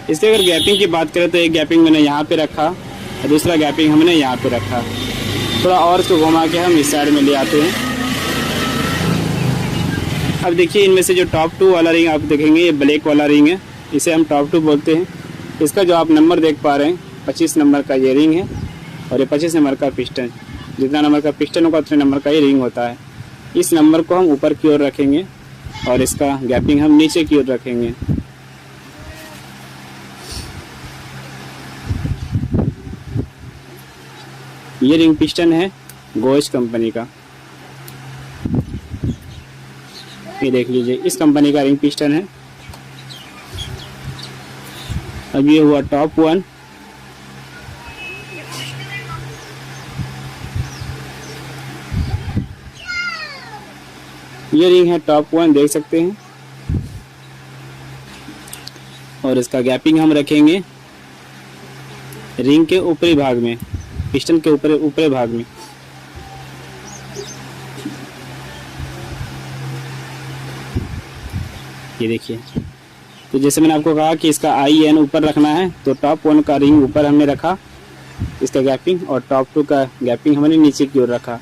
इसके अगर गैपिंग की बात करें तो एक गैपिंग मैंने यहाँ पे रखा और दूसरा गैपिंग हमने यहाँ पे रखा। थोड़ा और इसको घुमा के हम इस साइड में ले आते हैं। अब देखिए, इनमें से जो टॉप 2 वाला रिंग आप देखेंगे, ये ब्लैक वाला रिंग है, इसे हम टॉप 2 बोलते हैं। इसका जो आप नंबर देख पा रहे हैं 25 नंबर का ये रिंग है और ये 25 नंबर का पिस्टन। जितना नंबर का पिस्टन होगा उतने नंबर का ये रिंग होता है। इस नंबर को हम ऊपर की ओर रखेंगे और इसका गैपिंग हम नीचे की ओर रखेंगे। ये रिंग पिस्टन है गोएज कंपनी का। ये देख लीजिए, इस कंपनी का रिंग पिस्टन है। अब ये हुआ टॉप 1। ये रिंग है टॉप 1, देख सकते हैं। और इसका गैपिंग हम रखेंगे रिंग के ऊपरी भाग में, पिस्टन के ऊपरी भाग में। ये देखिए, तो जैसे मैंने आपको कहा कि इसका IN ऊपर रखना है, तो टॉप 1 का रिंग ऊपर हमने रखा इसका गैपिंग, और टॉप 2 का गैपिंग हमने नीचे की ओर रखा।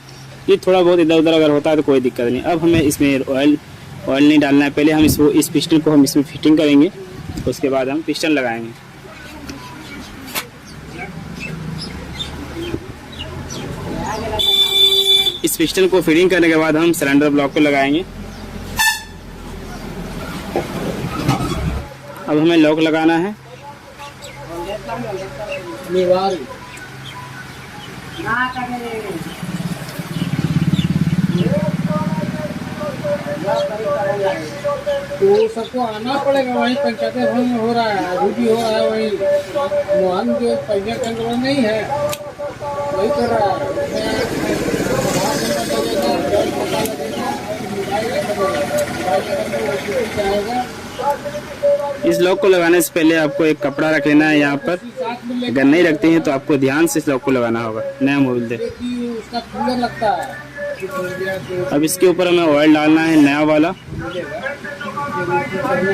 ये थोड़ा बहुत इधर उधर अगर होता है तो कोई दिक्कत नहीं। अब हमें इसमें ऑयल नहीं डालना है। पहले हम इस पिस्टन को हम इसमें फिटिंग करेंगे, उसके बाद हम पिस्टन लगाएंगे। इस पिस्टन को फिटिंग करने के बाद हम सिलेंडर ब्लॉक को लगाएंगे। अब हमें लॉक लगाना है। तो सबको आना पड़ेगा, वहीं पंचायत भवन में हो रहा है, अभी भी हो रहा है। वहीं मोहन जो पैसा केंद्र नहीं है वही कर रहा है। इस लॉक को लगाने से पहले आपको एक कपड़ा रख लेना है यहाँ पर। अगर नहीं रखते हैं तो आपको ध्यान से इस लॉक को लगाना होगा। नया मोबाइल दे उसका कूलर लगता है। कुछ हो गया तो अब इसके ऊपर हमें ऑयल डालना है नया वाला। मिलेगा।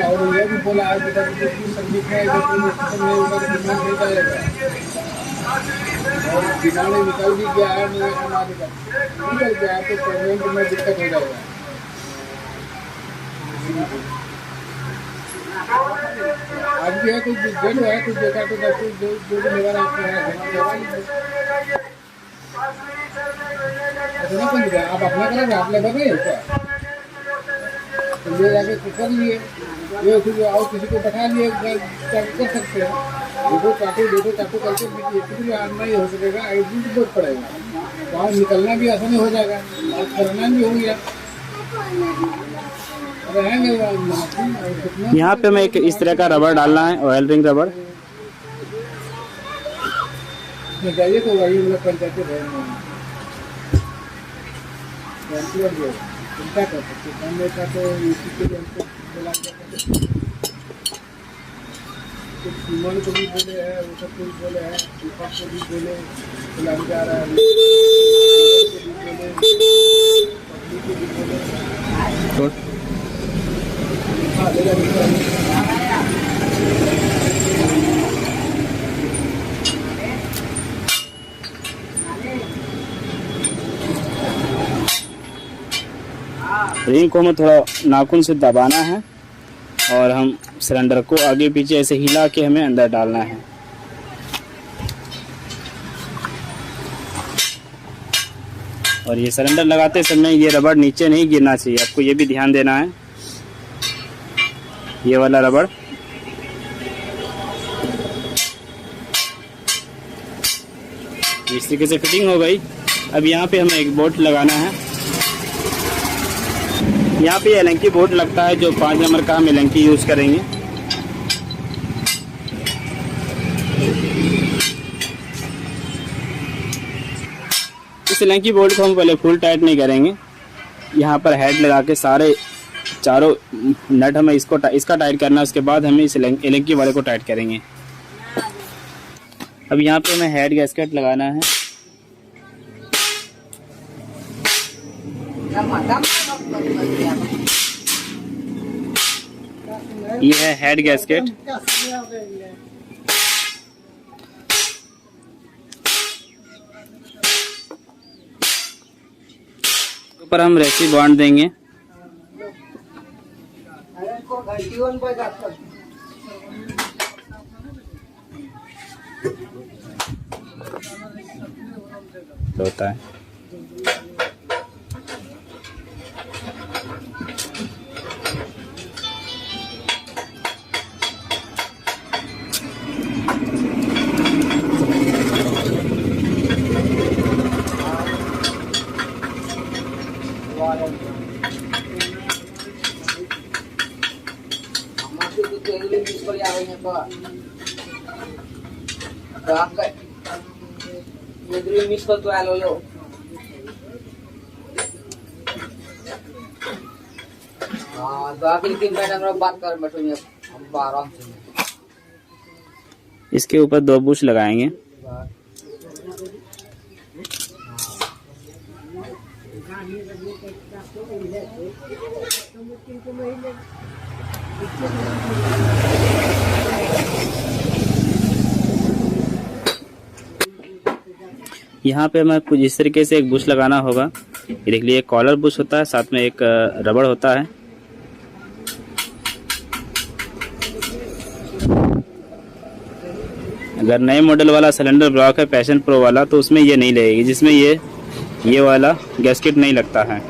और ये भी बोला है कि सर्विस है जो कोई में उधर डिमांड नहीं जाएगा और डिमांड निकल भी गया है हमारे का निकल गया है तो पेमेंट में दिक्कत हो जाएगा। आज भी है कुछ डेट है कुछ देखा तो जो जो भी लेबर आपके है आप अपना करेंगे आप लेबर नहीं है क्या तो ले जाके कर लिए ये फिर और किसी को बैठा लिए कर सकते हैं देखो चाटू करके किसी भी आना ही हो सकेगा एक दिन बहुत पड़ेगा वहाँ निकलना भी आसानी हो जाएगा और करना भी हो गया रहेंगे। यहाँ पे हमें एक इस तरह का रबड़ डालना है, ऑयल रिंग रबड़। जाइए तो वही हम लोग पंचायत चिंता कर सकते सामने का तो इसी के लिए हमको बोला गया कुछ सुमन को भी बोले हैं वो सब को भी बोले हैं दीपक को भी बोले बुला जा रहा है पब्लिक को भी बोले हाँ ले जा रिंग को हमें थोड़ा नाखून से दबाना है और हम सिलेंडर को आगे पीछे ऐसे हिला के हमें अंदर डालना है। और ये सिलेंडर लगाते समय ये रबड़ नीचे नहीं गिरना चाहिए, आपको ये भी ध्यान देना है। ये वाला रबड़ इस तरीके से फिटिंग हो गई। अब यहाँ पे हमें एक बोल्ट लगाना है। यहाँ पे एलेंकी बोल्ट लगता है जो 5 नंबर का हम एलेंकी यूज करेंगे। इस एलेंकी बोल्ट को हम पहले फुल टाइट नहीं करेंगे, यहाँ पर हेड लगा के सारे चारों नट हमें इसका टाइट करना है। उसके बाद हमें इस एलेंकी वाले को टाइट करेंगे। अब यहाँ पे हमें हेड गैस्केट लगाना है। ये है हेड गैस्केट। ऊपर हम रेसी बॉन्ड देंगे। होता है मिस करतो आलो लो तो आखिर 3 मिनट बात कर बैठो हम आराम से। इसके ऊपर 2 बुश लगाएंगे। यहाँ पे हमें कुछ इस तरीके से एक बुश लगाना होगा। ये देख लीजिए, कॉलर बुश होता है, साथ में एक रबड़ होता है। अगर नए मॉडल वाला सिलेंडर ब्लॉक है पैशन प्रो वाला तो उसमें ये नहीं लगेगी, जिसमें ये वाला गैस्केट नहीं लगता है।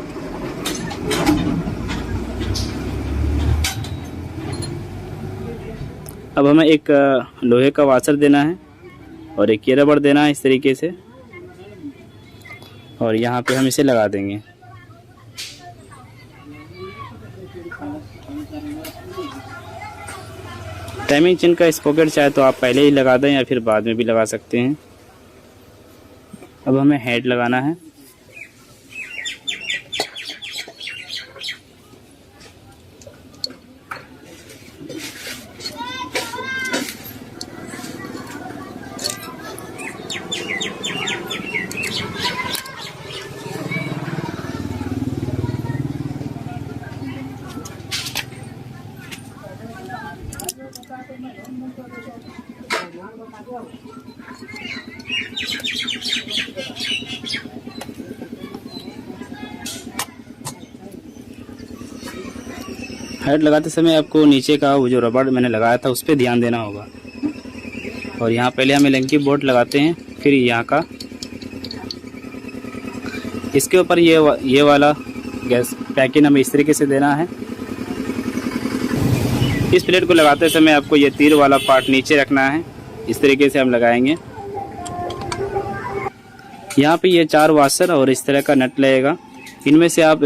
अब हमें एक लोहे का वाशर देना है और एक ये रबड़ देना है इस तरीके से, और यहाँ पे हम इसे लगा देंगे। टाइमिंग चेन का स्पॉकेट चाहे तो आप पहले ही लगा दें या फिर बाद में भी लगा सकते हैं। अब हमें हेड लगाना है। हेड लगाते समय आपको नीचे का वो जो रबड़ मैंने लगाया था उस पर ध्यान देना होगा। और यहाँ पहले हम एलेंकी बोल्ट लगाते हैं, फिर यहाँ का इसके ऊपर ये वाला गैस पैकिंग हमें इस तरीके से देना है। इस प्लेट को लगाते समय आपको ये तीर वाला पार्ट नीचे रखना है, इस तरीके से हम लगाएंगे। यहाँ पे ये 4 वाशर और इस तरह का नट लगेगा। इनमें से आप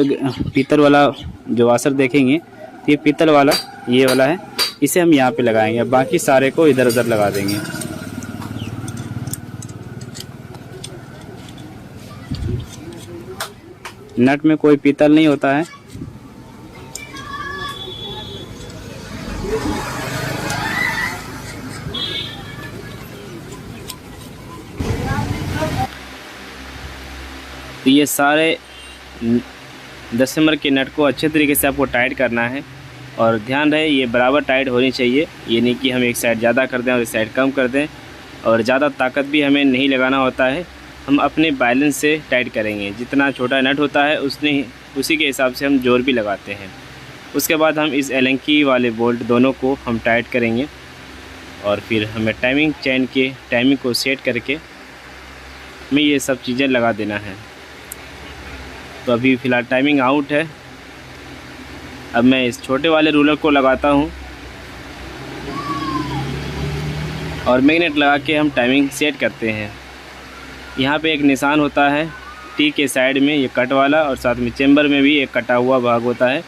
पीतल वाला जो वाशर देखेंगे तो ये पीतल वाला ये वाला है, इसे हम यहाँ पे लगाएंगे। बाकी सारे को इधर उधर लगा देंगे। नट में कोई पीतल नहीं होता है। तो ये सारे 10 नंबर के नट को अच्छे तरीके से आपको टाइट करना है और ध्यान रहे ये बराबर टाइट होनी चाहिए। ये नहीं कि हम एक साइड ज़्यादा कर दें और एक साइड कम कर दें, और ज़्यादा ताकत भी हमें नहीं लगाना होता है। हम अपने बैलेंस से टाइट करेंगे। जितना छोटा नट होता है उसी के हिसाब से हम जोर भी लगाते हैं। उसके बाद हम इस एलेंकी वाले बोल्ट दोनों को हम टाइट करेंगे और फिर हमें टाइमिंग चेन के टाइमिंग को सेट करके हमें ये सब चीज़ें लगा देना है। तो अभी फ़िलहाल टाइमिंग आउट है। अब मैं इस छोटे वाले रूलर को लगाता हूँ और मैग्नेट लगा के हम टाइमिंग सेट करते हैं। यहाँ पे एक निशान होता है टी के साइड में, ये कट वाला, और साथ में चेम्बर में भी एक कटा हुआ भाग होता है।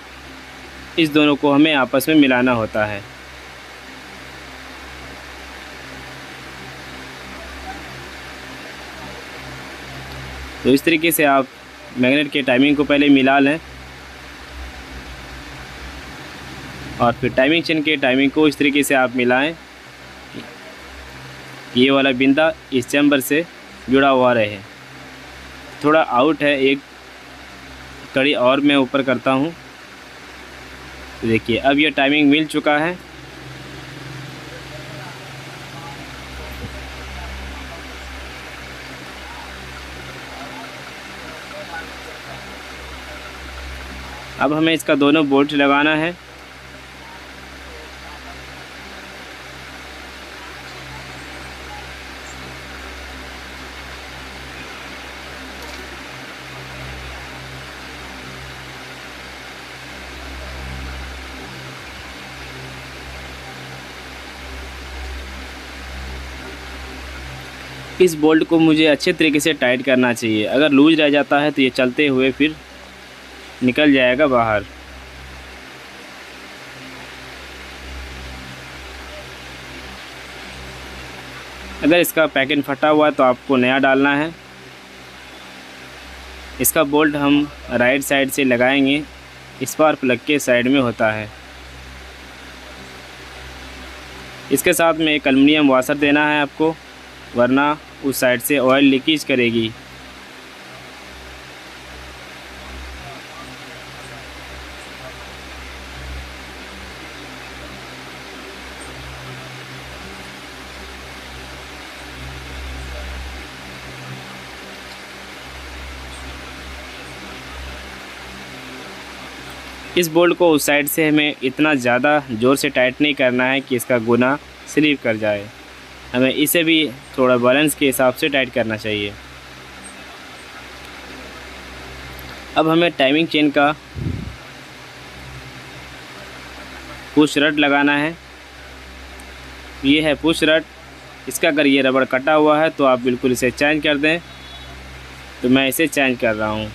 इस दोनों को हमें आपस में मिलाना होता है। तो इस तरीके से आप मैग्नेट के टाइमिंग को पहले मिला लें और फिर टाइमिंग चेन के टाइमिंग को इस तरीके से आप मिलाएं। ये वाला बिंदा इस चैम्बर से जुड़ा हुआ रहे। थोड़ा आउट है, एक कड़ी और मैं ऊपर करता हूँ। देखिए अब ये टाइमिंग मिल चुका है। अब हमें इसका दोनों बोल्ट लगाना है। इस बोल्ट को मुझे अच्छे तरीके से टाइट करना चाहिए। अगर लूज रह जाता है तो ये चलते हुए फिर निकल जाएगा बाहर। अगर इसका पैकेट फटा हुआ है तो आपको नया डालना है। इसका बोल्ट हम राइट साइड से लगाएंगे, स्पार्क प्लग के साइड में होता है। इसके साथ में एक एल्युमिनियम वाशर देना है आपको, वरना उस साइड से ऑयल लीकेज करेगी। इस बोल्ट को उस साइड से हमें इतना ज़्यादा ज़ोर से टाइट नहीं करना है कि इसका गुना स्लिप कर जाए। हमें इसे भी थोड़ा बैलेंस के हिसाब से टाइट करना चाहिए। अब हमें टाइमिंग चेन का पुश रड लगाना है। ये है पुश रड। इसका अगर ये रबड़ कटा हुआ है तो आप बिल्कुल इसे चेंज कर दें। तो मैं इसे चेंज कर रहा हूँ।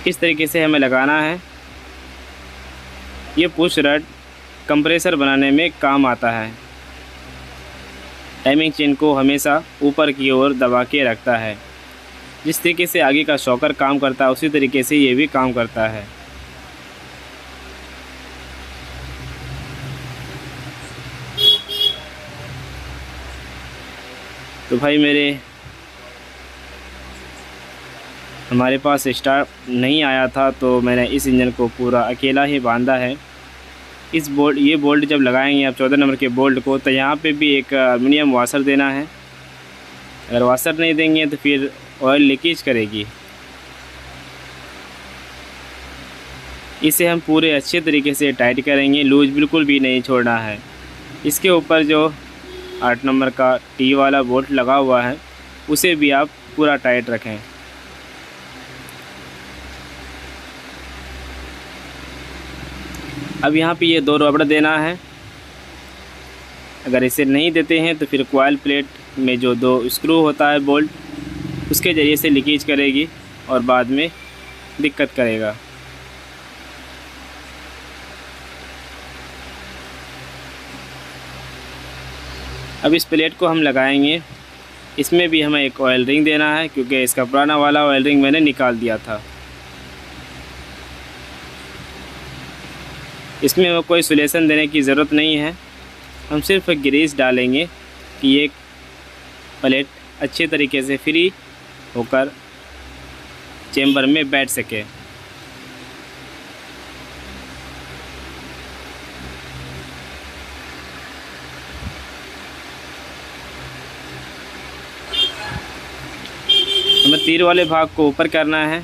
इस तरीके से हमें लगाना है। ये पुश रड कंप्रेसर बनाने में काम आता है। टाइमिंग चेन को हमेशा ऊपर की ओर दबा के रखता है। जिस तरीके से आगे का शॉकर काम करता है उसी तरीके से ये भी काम करता है। तो भाई हमारे पास स्टार्ट नहीं आया था तो मैंने इस इंजन को पूरा अकेला ही बांधा है। ये बोल्ट जब लगाएंगे आप 14 नंबर के बोल्ट को, तो यहाँ पे भी एक एल्युमिनियम वाशर देना है। अगर वाशर नहीं देंगे तो फिर ऑयल लीकेज करेगी। इसे हम पूरे अच्छे तरीके से टाइट करेंगे, लूज बिल्कुल भी नहीं छोड़ना है। इसके ऊपर जो 8 नंबर का टी वाला बोल्ट लगा हुआ है उसे भी आप पूरा टाइट रखें। अब यहाँ पे ये 2 रबड़ देना है। अगर इसे नहीं देते हैं तो फिर कॉइल प्लेट में जो 2 स्क्रू होता है बोल्ट, उसके ज़रिए से लीकेज करेगी और बाद में दिक्कत करेगा। अब इस प्लेट को हम लगाएंगे। इसमें भी हमें एक ऑयल रिंग देना है क्योंकि इसका पुराना वाला ऑयल रिंग मैंने निकाल दिया था। इसमें कोई सोल्यूशन देने की ज़रूरत नहीं है, हम सिर्फ ग्रीस डालेंगे कि ये प्लेट अच्छे तरीके से फ्री होकर चेम्बर में बैठ सके। हमें तीर वाले भाग को ऊपर करना है।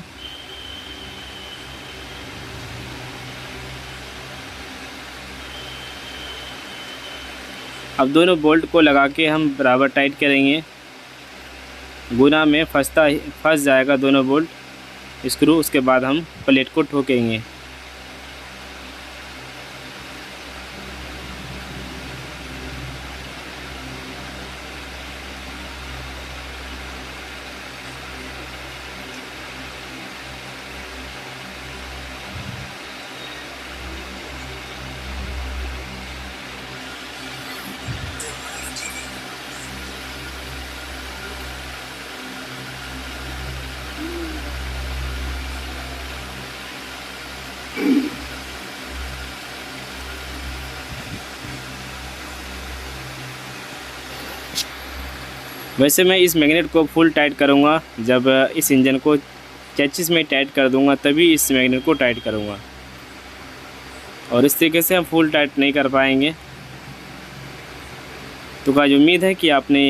अब दोनों बोल्ट को लगा के हम बराबर टाइट करेंगे। गुना में फंस जाएगा दोनों बोल्ट स्क्रू। उसके बाद हम प्लेट को ठोकेंगे। वैसे मैं इस मैग्नेट को फुल टाइट करूँगा, जब इस इंजन को चेचिस में टाइट कर दूँगा तभी इस मैग्नेट को टाइट करूँगा, और इस तरीके से हम फुल टाइट नहीं कर पाएंगे। तो गाइस उम्मीद है कि आपने